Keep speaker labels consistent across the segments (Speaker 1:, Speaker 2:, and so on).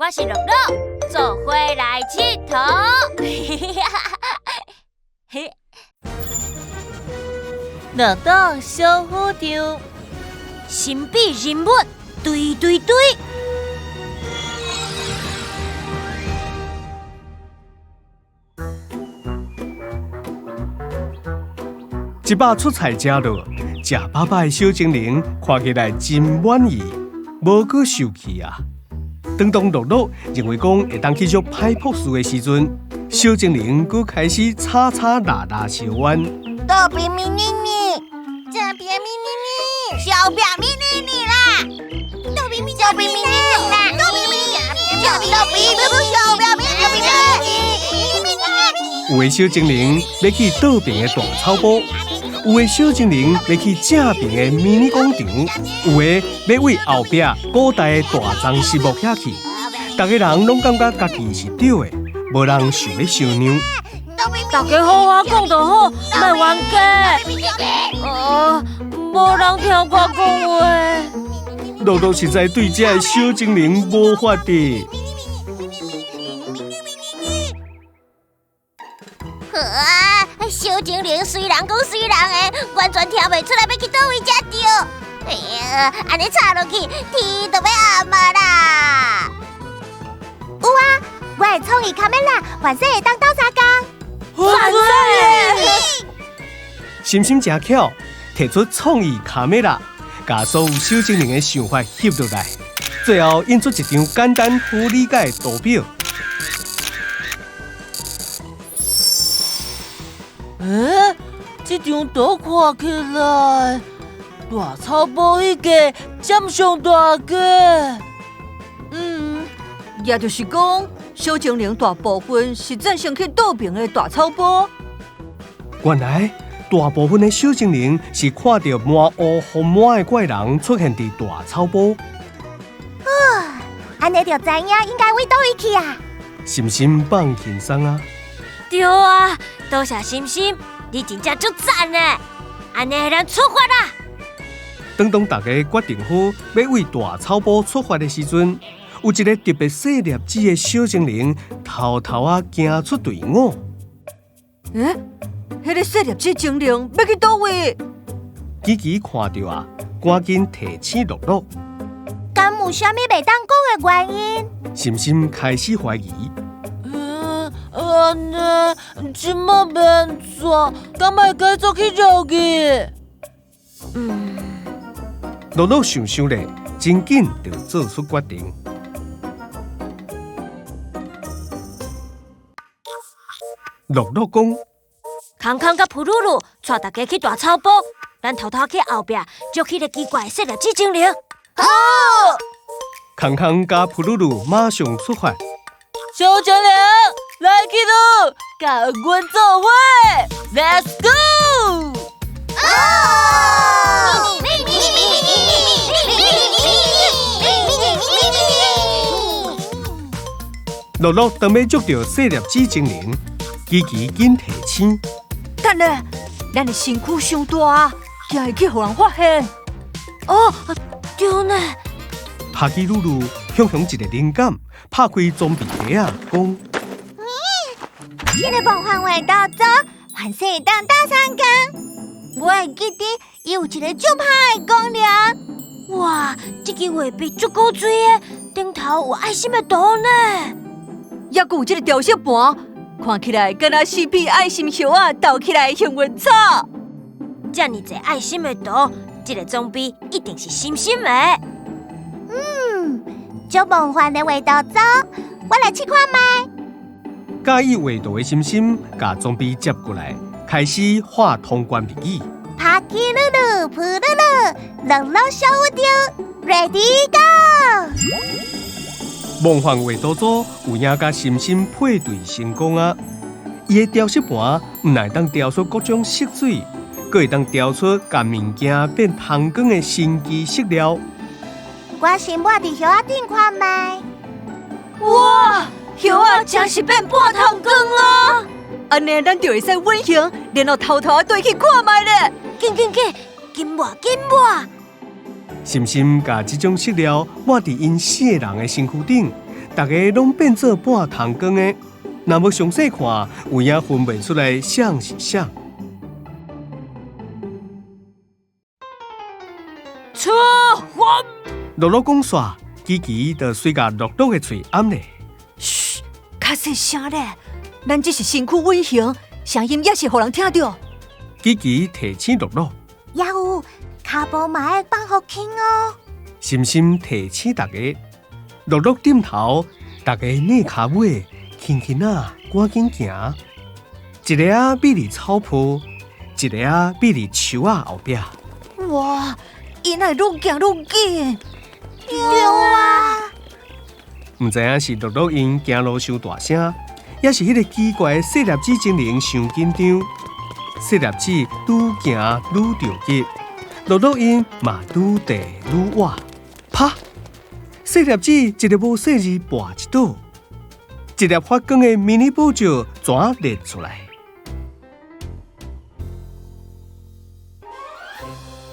Speaker 1: 我是乐乐，做伙来佚佗。
Speaker 2: 乐乐小虎场，
Speaker 1: 神秘人物对对对。
Speaker 3: 一把出菜食落，食饱饱的小精灵看起来真满意，无阁受气啊。当乐乐认为讲会当去做歹朴素的时阵，小精灵佫开始吵吵闹闹小弯。
Speaker 4: 豆饼咪咪咪，这边咪咪咪，小表咪咪咪啦，豆饼咪小饼咪咪咪啦，豆饼咪小饼小表咪咪咪。
Speaker 3: 有的小精灵要去倒边的大草坡。有的小精灵要去正边的迷你广场，有的要为后壁古代的大樟实木遐去。大家人拢感觉家己是对的，无人想要相让。
Speaker 1: 大家好话讲就好，莫冤家。无人听我讲话。
Speaker 3: 乐乐实在对这个小精灵无法的。
Speaker 4: 小精灵虽然讲虽然的，完全听袂出来要去倒位才对。哎呀，安尼吵落去，天都要暗啊啦！有啊，我的创意卡梅拉，完事会当斗相共。
Speaker 1: 完事！
Speaker 3: 心心真巧，提出创意卡梅拉，把所有小精灵的想法翕落来，最后印出一张简单好理解的图表。
Speaker 2: 这张图看起来，大草坡迄个占上大个。
Speaker 5: 也就是讲，小精灵大部分是赞成去倒边的大草坡。
Speaker 3: 原来大部分的小精灵是看到满屋红满的怪人出现伫大草坡。
Speaker 4: 安尼就知影应该往倒位去啊！
Speaker 3: 心心放轻松啊！
Speaker 1: 对啊，多谢心心，你真正足赞的。安尼咱出发啦！
Speaker 3: 当大家决定好要为大草坡出发的时阵，有一个特别细粒子的小精灵偷偷啊行出队伍。
Speaker 5: 迄个细粒子精灵要去倒位？
Speaker 3: 琪琪看到啊，赶紧提醒乐乐。
Speaker 4: 敢有啥物袂当讲的原因？
Speaker 3: 心心开始怀疑。
Speaker 2: 安尼，即马变怎？敢会继续去绕去？
Speaker 3: 乐乐想咧，真紧就做出决定。乐乐讲：
Speaker 1: 康康甲普鲁鲁带大家去大草坡，咱偷偷去后壁捉起个奇怪的细粒子精灵。
Speaker 4: 好！
Speaker 3: 康康甲普鲁鲁马上出发。
Speaker 2: 小精灵，来去咯，甲阮做伙 ，Let's go！
Speaker 3: 乐乐当要捉到细粒子精灵，琪琪紧提醒。
Speaker 5: 等下，咱的身躯伤大，惊会去互人发现。
Speaker 1: 对呢。
Speaker 3: 哈基鲁鲁向一个灵感，拍开装备盒啊，讲：
Speaker 4: 这个梦幻味道做，还是当大相共。我会记得伊有一个足歹的功能。
Speaker 1: 哇，这支画笔足够水的，顶头有爱心的图呢。
Speaker 5: 也有这个调色盘，看起来敢若4片爱心叶啊斗起来幸运草。
Speaker 1: 这么多爱心的图，这个装备一定是心心的。
Speaker 4: 足梦幻的味道做，我来试看卖。
Speaker 3: 介意味道的心心，把装备接过来，开始画通关笔记。
Speaker 4: 帕基鲁鲁、普鲁鲁，乐乐小虎场 ，Ready Go！
Speaker 3: 梦幻味道组有影甲心心配对成功啊！伊的调色盘唔但当调出各种色水，阁会当调出甲物件变红光的神奇色料。
Speaker 4: 我先抹伫叶仔顶看卖。
Speaker 5: 哇，叶啊真是变半通光啊！安尼咱就会使稳形，然后偷偷对去看卖咧。
Speaker 1: 紧，紧抹！
Speaker 3: 心心把这种色料抹伫因细人的身躯顶，大家拢变做半桶光的。若要详细看，有影分辨出来谁是谁。
Speaker 5: 出发！
Speaker 3: 乐乐讲煞，琪琪就随甲乐乐的嘴按咧。
Speaker 5: 嘘，较细声咧，咱只是身躯稳形，声音也是互人听到。
Speaker 3: 琪琪提醒乐乐，
Speaker 4: 也有脚步嘛要放好轻哦。
Speaker 3: 深深提醒大家。乐乐点头，大家踮脚尾，轻轻啊，赶紧行。一个啊比伫草坡，一个啊比伫树啊后壁。
Speaker 5: 哇，因来愈行愈紧。
Speaker 4: 对啊，
Speaker 3: 毋知影是乐乐因行路伤大声，也是迄个奇怪的细粒子精灵伤紧张。细粒子愈行愈着急，乐乐因嘛愈地愈晚。啪！细粒子一个无细字跋一倒，一粒发光的迷你宝石全裂出来。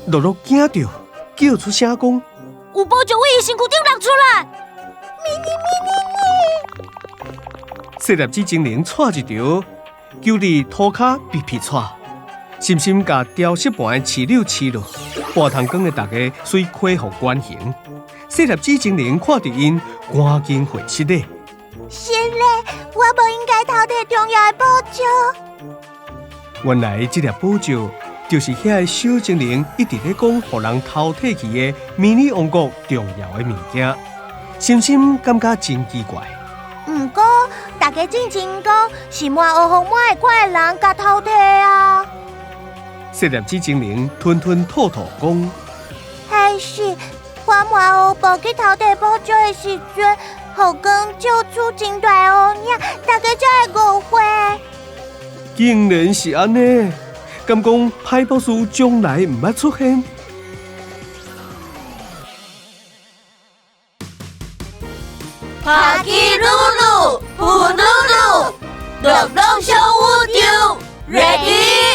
Speaker 3: 乐乐惊着，叫出声讲：
Speaker 1: 有宝石为伊身躯顶落出来。
Speaker 3: 细粒子精灵踹一条，就伫涂骹皮皮踹，深深甲雕饰盘的刺柳刺落。半桶光的大家遂恢复原形。细粒子精灵看到因，赶紧回室咧。
Speaker 4: 是嘞，我无应该偷摕重要的宝石。
Speaker 3: 原来这粒宝石就是遐个小精灵一直咧讲，互人偷摕去的迷你王国重要的物件。深深感觉真奇怪。
Speaker 4: 毋过，大家真正讲是满学红满的款的人甲偷摕啊。
Speaker 3: 细粒子精灵吞吞吐吐讲：
Speaker 4: 还是我满学无去偷摕宝石的时阵，后光照出真大乌影，大家才会误会。
Speaker 3: 竟然是安尼，敢讲歹宝士将来毋捌出现？
Speaker 4: 帕基鲁鲁，呼噜噜，乐乐小宇宙，ready。